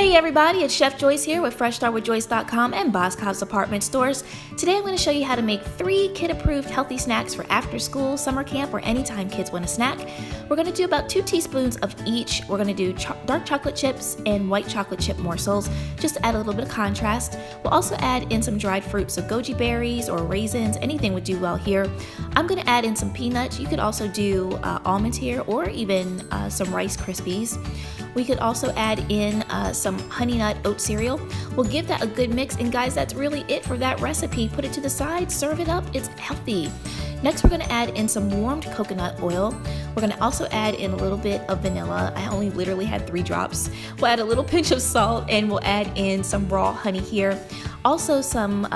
Hey everybody, it's Chef Joyce here with FreshStartWithJoyce.com and Boscov's Apartment Stores. Today I'm going to show you how to make 3 kid-approved healthy snacks for after school, summer camp, or anytime kids want a snack. We're going to do about 2 teaspoons of each. We're going to do dark chocolate chips and white chocolate chip morsels, just to add a little bit of contrast. We'll also add in some dried fruits, so goji berries or raisins, anything would do well here. I'm going to add in some peanuts. You could also do almonds here, or even some Rice Krispies. We could also add in some honey nut oat cereal. We'll give that a good mix, and guys, that's really it for that recipe. Put it to the side, serve it up, it's healthy. Next, we're going to add in some warmed coconut oil. We're going to also add in a little bit of vanilla. I only literally had 3 drops. We'll add a little pinch of salt, and we'll add in some raw honey here. Also some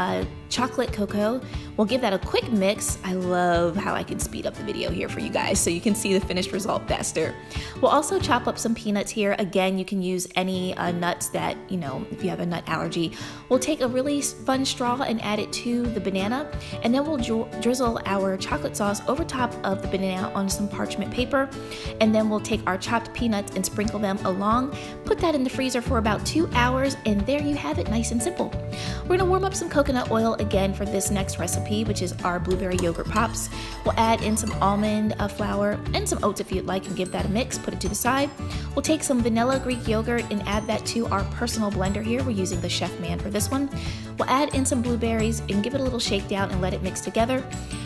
chocolate cocoa. We'll give that a quick mix. I love how I can speed up the video here for you guys so you can see the finished result faster. We'll also chop up some peanuts here. Again, you can use any nuts that, if you have a nut allergy. We'll take a really fun straw and add it to the banana, and then we'll drizzle our chocolate sauce over top of the banana on some parchment paper, and then we'll take our chopped peanuts and sprinkle them along. Put that in the freezer for about 2 hours, and there you have it, nice and simple. We're gonna warm up some coconut oil again for this next recipe, which is our blueberry yogurt pops. We'll add in some almond flour and some oats if you'd like, and give that a mix. Put it to the side. We'll take some vanilla Greek yogurt and add that to our personal blender here. We're using the Chef Man for this one. We'll add in some blueberries and give it a little shake down and let it mix together.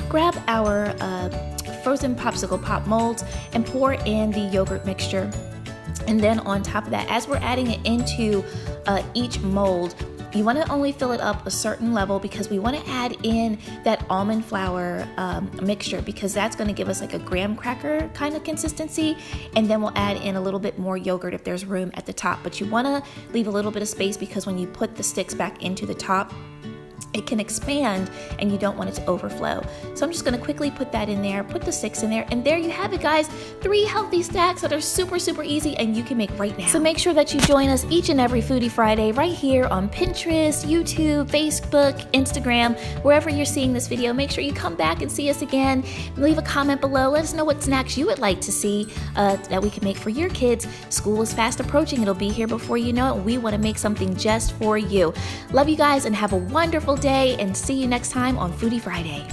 Grab our frozen popsicle pop molds and pour in the yogurt mixture. And then on top of that, as we're adding it into each mold, you want to only fill it up a certain level, because we want to add in that almond flour mixture, because that's going to give us like a graham cracker kind of consistency. And then we'll add in a little bit more yogurt if there's room at the top. But you want to leave a little bit of space, because when you put the sticks back into the top, it can expand and you don't want it to overflow. So I'm just gonna quickly put that in there, put the sticks in there, and there you have it, guys. 3 healthy snacks that are super, super easy and you can make right now. So make sure that you join us each and every Foodie Friday right here on Pinterest, YouTube, Facebook, Instagram, wherever you're seeing this video. Make sure you come back and see us again. Leave a comment below. Let us know what snacks you would like to see that we can make for your kids. School is fast approaching. It'll be here before you know it. We wanna make something just for you. Love you guys and have a wonderful day, and see you next time on Foodie Friday.